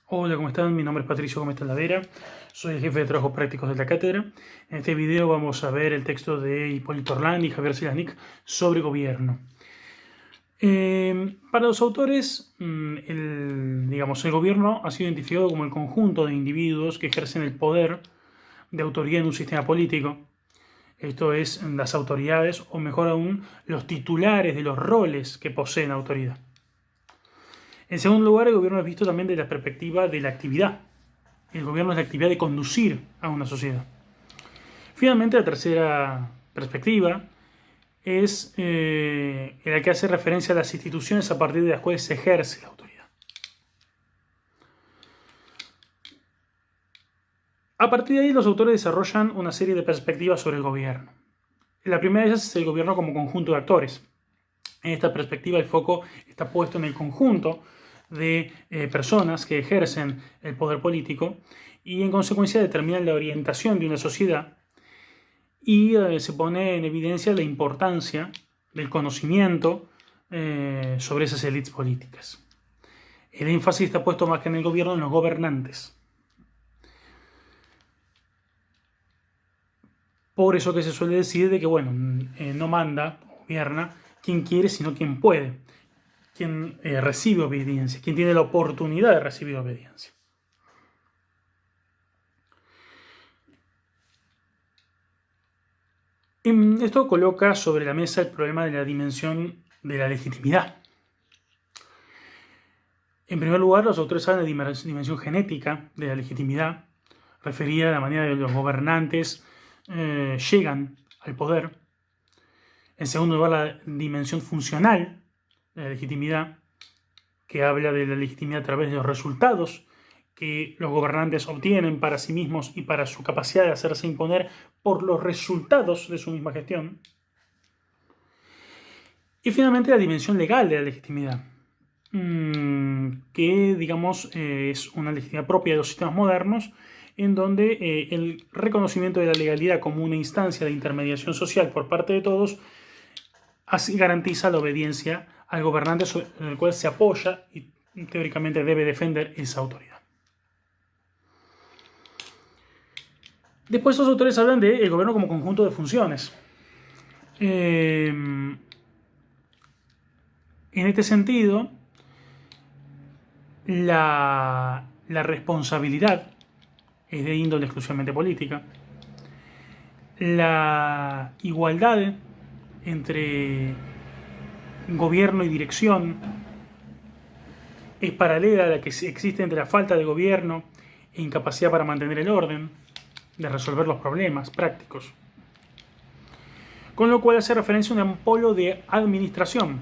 Hola, ¿cómo están? Mi nombre es Patricio Gómez Talavera, soy el jefe de trabajos prácticos de la cátedra. En este video vamos a ver el texto de Hipólito Orlandi y Javier Silaznik sobre gobierno. Para los autores, el gobierno ha sido identificado como el conjunto de individuos que ejercen el poder de autoridad en un sistema político. Esto es, las autoridades, o mejor aún, los titulares de los roles que poseen autoridad. En segundo lugar, el gobierno es visto también desde la perspectiva de la actividad. El gobierno es la actividad de conducir a una sociedad. Finalmente, la tercera perspectiva es la que hace referencia a las instituciones a partir de las cuales se ejerce la autoridad. A partir de ahí, los autores desarrollan una serie de perspectivas sobre el gobierno. La primera de ellas es el gobierno como conjunto de actores. En esta perspectiva, el foco está puesto en el conjunto de personas que ejercen el poder político y en consecuencia determinan la orientación de una sociedad y se pone en evidencia la importancia del conocimiento sobre esas élites políticas. El énfasis está puesto más que en el gobierno, en los gobernantes. Por eso que se suele decir de que, no manda, gobierna quien quiere, sino quien puede, quien recibe obediencia, quien tiene la oportunidad de recibir obediencia. Esto coloca sobre la mesa el problema de la dimensión de la legitimidad. En primer lugar, los autores hablan de la dimensión genética de la legitimidad, referida a la manera de los gobernantes llegan al poder. En segundo lugar, la dimensión funcional de la legitimidad, que habla de la legitimidad a través de los resultados que los gobernantes obtienen para sí mismos y para su capacidad de hacerse imponer por los resultados de su misma gestión. Y finalmente la dimensión legal de la legitimidad, que digamos es una legitimidad propia de los sistemas modernos, en donde el reconocimiento de la legalidad como una instancia de intermediación social por parte de todos así garantiza la obediencia al gobernante en el cual se apoya y teóricamente debe defender esa autoridad. Después los autores hablan del gobierno como conjunto de funciones. En este sentido, la responsabilidad es de índole exclusivamente política. La igualdad entre gobierno y dirección es paralela a la que existe entre la falta de gobierno e incapacidad para mantener el orden, de resolver los problemas prácticos. Con lo cual hace referencia a un polo de administración,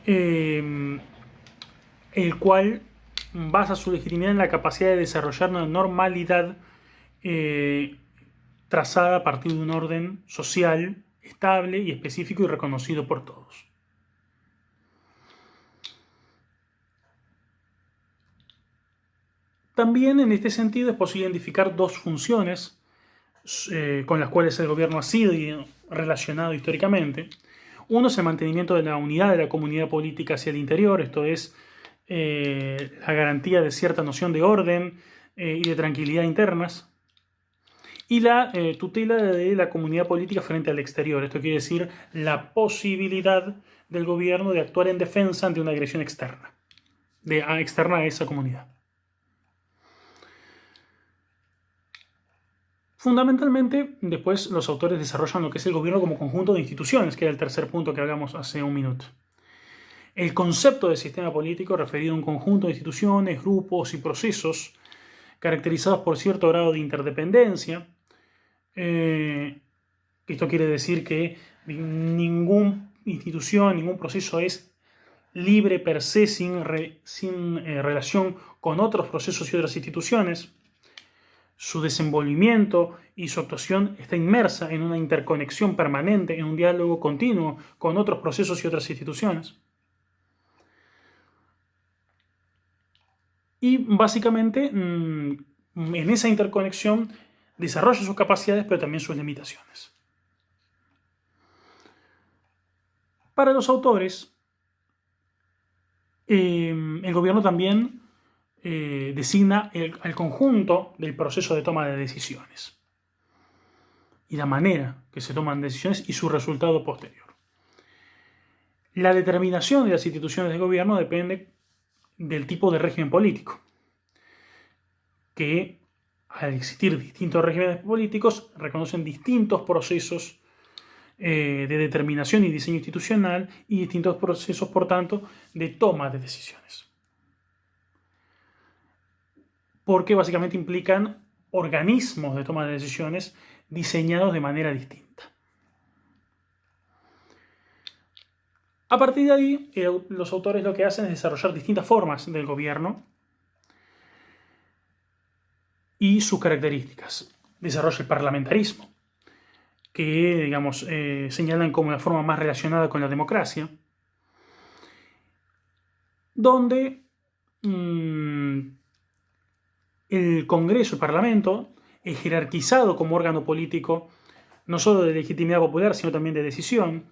el cual basa su legitimidad en la capacidad de desarrollar una normalidad trazada a partir de un orden social estable y específico y reconocido por todos. También en este sentido es posible identificar dos funciones con las cuales el gobierno ha sido relacionado históricamente. Uno es el mantenimiento de la unidad de la comunidad política hacia el interior, esto es la garantía de cierta noción de orden y de tranquilidad internas, y la tutela de la comunidad política frente al exterior. Esto quiere decir la posibilidad del gobierno de actuar en defensa ante una agresión externa a esa comunidad. Fundamentalmente, después los autores desarrollan lo que es el gobierno como conjunto de instituciones, que era el tercer punto que hablamos hace un minuto. El concepto de sistema político referido a un conjunto de instituciones, grupos y procesos caracterizados por cierto grado de interdependencia. Esto quiere decir que ninguna institución, ningún proceso es libre per se sin relación con otros procesos y otras instituciones. Su desenvolvimiento y su actuación está inmersa en una interconexión permanente, en un diálogo continuo con otros procesos y otras instituciones. Y básicamente en esa interconexión desarrolla sus capacidades, pero también sus limitaciones. Para los autores, el gobierno también designa al conjunto del proceso de toma de decisiones y la manera que se toman decisiones y su resultado posterior. La determinación de las instituciones de gobierno depende del tipo de régimen político, que al existir distintos regímenes políticos reconocen distintos procesos de determinación y diseño institucional y distintos procesos, por tanto, de toma de decisiones. Porque básicamente implican organismos de toma de decisiones diseñados de manera distinta. A partir de ahí, los autores lo que hacen es desarrollar distintas formas del gobierno y sus características. Desarrolla el parlamentarismo, que, digamos, señalan como la forma más relacionada con la democracia, donde el Congreso, el Parlamento, es jerarquizado como órgano político, no solo de legitimidad popular, sino también de decisión.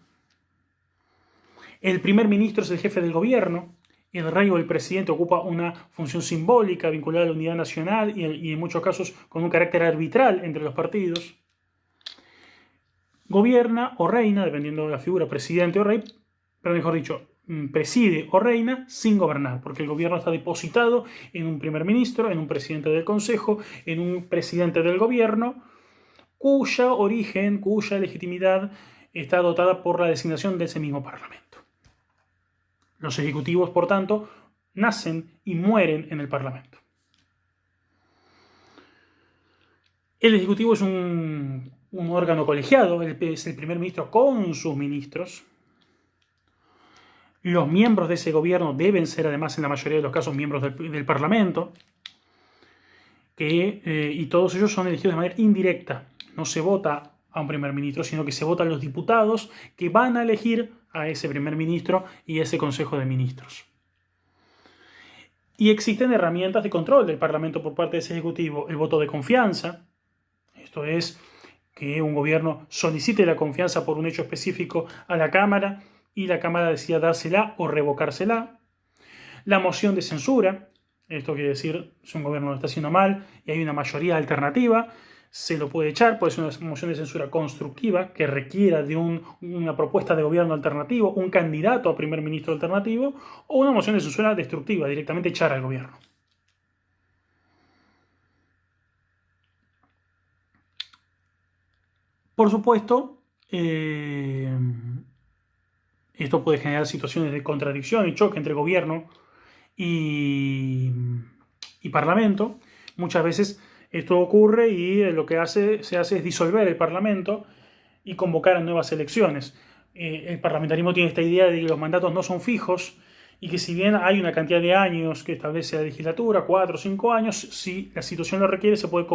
El primer ministro es el jefe del gobierno. El rey o el presidente ocupa una función simbólica vinculada a la unidad nacional y en muchos casos con un carácter arbitral entre los partidos. Gobierna o reina, dependiendo de la figura, presidente o rey, pero mejor dicho, preside o reina sin gobernar, porque el gobierno está depositado en un primer ministro, en un presidente del consejo, en un presidente del gobierno, cuya origen, cuya legitimidad está dotada por la designación de ese mismo parlamento. Los ejecutivos, por tanto, nacen y mueren en el parlamento. El ejecutivo es un órgano colegiado, es el primer ministro con sus ministros. Los miembros de ese gobierno deben ser, además, en la mayoría de los casos, miembros del Parlamento, y todos ellos son elegidos de manera indirecta. No se vota a un primer ministro, sino que se votan los diputados que van a elegir a ese primer ministro y a ese consejo de ministros. Y existen herramientas de control del Parlamento por parte de ese ejecutivo. El voto de confianza, esto es que un gobierno solicite la confianza por un hecho específico a la Cámara y la Cámara decida dársela o revocársela. La moción de censura, esto quiere decir, si un gobierno lo está haciendo mal y hay una mayoría alternativa, se lo puede echar. Puede ser una moción de censura constructiva que requiera de una propuesta de gobierno alternativo, un candidato a primer ministro alternativo, o una moción de censura destructiva, directamente echar al gobierno. Por supuesto, esto puede generar situaciones de contradicción y choque entre gobierno y parlamento. Muchas veces esto ocurre y lo que se hace es disolver el parlamento y convocar a nuevas elecciones. El parlamentarismo tiene esta idea de que los mandatos no son fijos y que si bien hay una cantidad de años que establece la legislatura, 4 o 5 años, si la situación lo requiere, se puede,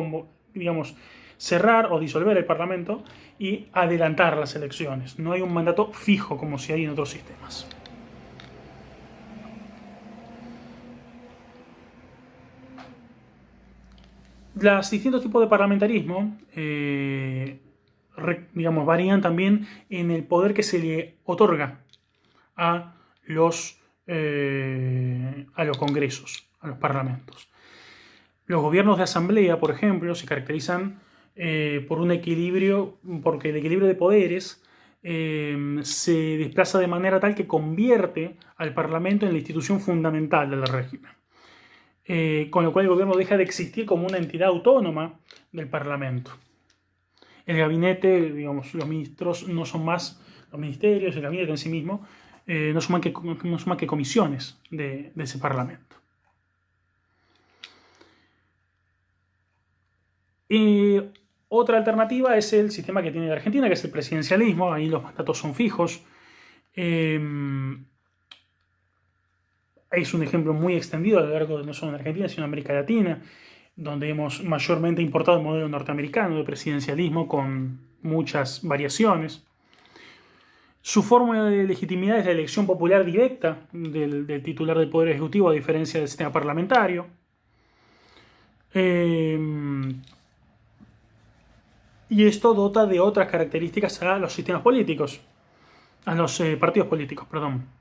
cerrar o disolver el parlamento y adelantar las elecciones. No hay un mandato fijo como si hay en otros sistemas. Los distintos tipos de parlamentarismo varían también en el poder que se le otorga a los congresos, a los parlamentos. Los gobiernos de asamblea, por ejemplo, se caracterizan por un equilibrio, porque el equilibrio de poderes se desplaza de manera tal que convierte al parlamento en la institución fundamental del régimen. Con lo cual el gobierno deja de existir como una entidad autónoma del parlamento. El gabinete, los ministros no son más, los ministerios, el gabinete en sí mismo, no son más que comisiones de ese parlamento. Otra alternativa es el sistema que tiene la Argentina, que es el presidencialismo. Ahí los mandatos son fijos. Es un ejemplo muy extendido a lo largo de no solo en Argentina, sino en América Latina, donde hemos mayormente importado el modelo norteamericano de presidencialismo con muchas variaciones. Su forma de legitimidad es la elección popular directa del titular del Poder Ejecutivo, a diferencia del sistema parlamentario. Y esto dota de otras características a los sistemas políticos, a los partidos políticos, perdón.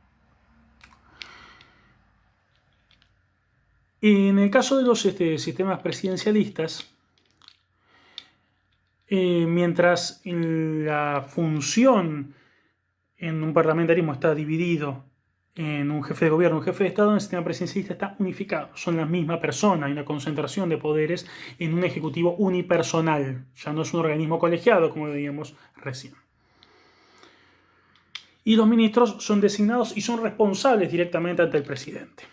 En el caso de los sistemas presidencialistas, mientras la función en un parlamentarismo está dividido en un jefe de gobierno y un jefe de Estado, en el sistema presidencialista está unificado. Son la misma persona, hay una concentración de poderes en un ejecutivo unipersonal. Ya no es un organismo colegiado, como veíamos recién. Y los ministros son designados y son responsables directamente ante el presidente.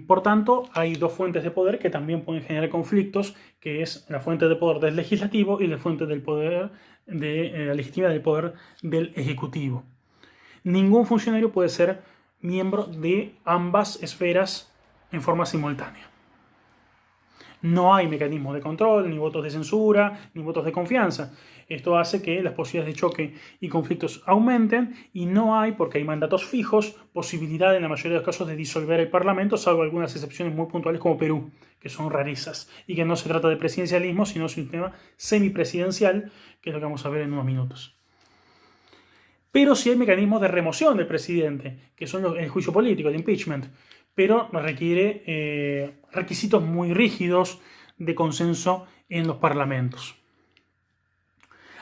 Por tanto, hay dos fuentes de poder que también pueden generar conflictos, que es la fuente de poder del legislativo y la fuente del poder de la legitimidad del poder del ejecutivo. Ningún funcionario puede ser miembro de ambas esferas en forma simultánea. No hay mecanismos de control, ni votos de censura, ni votos de confianza. Esto hace que las posibilidades de choque y conflictos aumenten y no hay, porque hay mandatos fijos, posibilidad en la mayoría de los casos de disolver el Parlamento, salvo algunas excepciones muy puntuales como Perú, que son rarezas, y que no se trata de presidencialismo, sino de un sistema semipresidencial, que es lo que vamos a ver en unos minutos. Pero sí hay mecanismos de remoción del presidente, que son el juicio político, el impeachment, pero requiere requisitos muy rígidos de consenso en los parlamentos.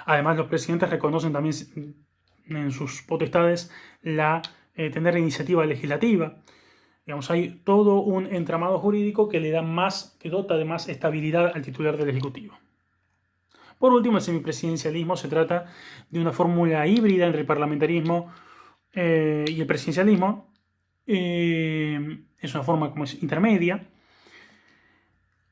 Además, los presidentes reconocen también en sus potestades tener iniciativa legislativa. Digamos, hay todo un entramado jurídico que que dota de más estabilidad al titular del Ejecutivo. Por último, el semipresidencialismo se trata de una fórmula híbrida entre el parlamentarismo y el presidencialismo. Es una forma como es intermedia.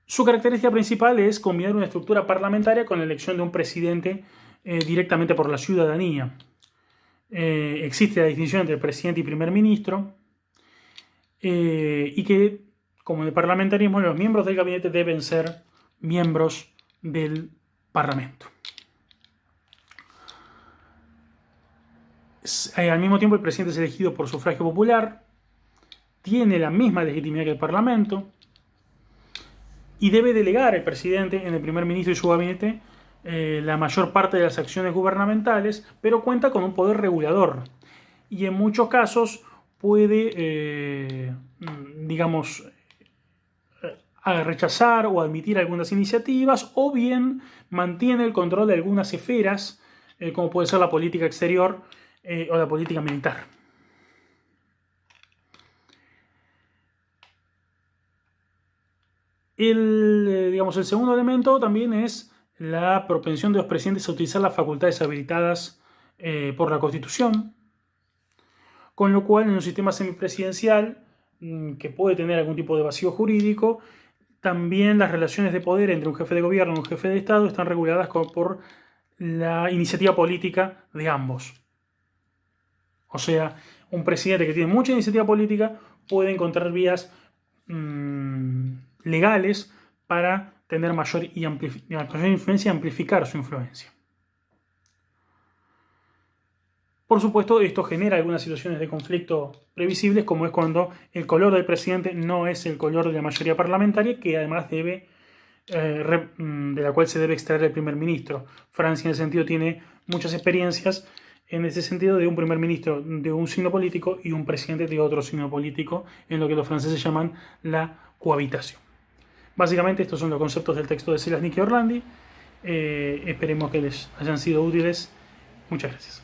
Su característica principal es combinar una estructura parlamentaria con la elección de un presidente directamente por la ciudadanía. Existe la distinción entre presidente y primer ministro y que, como en el parlamentarismo, los miembros del gabinete deben ser miembros del Parlamento. Al mismo tiempo, el presidente es elegido por sufragio popular, tiene la misma legitimidad que el Parlamento y debe delegar el presidente en el primer ministro y su gabinete la mayor parte de las acciones gubernamentales, pero cuenta con un poder regulador y en muchos casos puede, a rechazar o admitir algunas iniciativas, o bien mantiene el control de algunas esferas, como puede ser la política exterior o la política militar. El segundo elemento también es la propensión de los presidentes a utilizar las facultades habilitadas por la Constitución, con lo cual en un sistema semipresidencial que puede tener algún tipo de vacío jurídico, también las relaciones de poder entre un jefe de gobierno y un jefe de Estado están reguladas por la iniciativa política de ambos. O sea, un presidente que tiene mucha iniciativa política puede encontrar vías legales para tener mayor influencia y amplificar su influencia. Por supuesto, esto genera algunas situaciones de conflicto previsibles, como es cuando el color del presidente no es el color de la mayoría parlamentaria, que además de la cual se debe extraer el primer ministro. Francia, en ese sentido, tiene muchas experiencias en ese sentido de un primer ministro de un signo político y un presidente de otro signo político, en lo que los franceses llaman la cohabitación. Básicamente, estos son los conceptos del texto de Selaznick y Orlandi. Esperemos que les hayan sido útiles. Muchas gracias.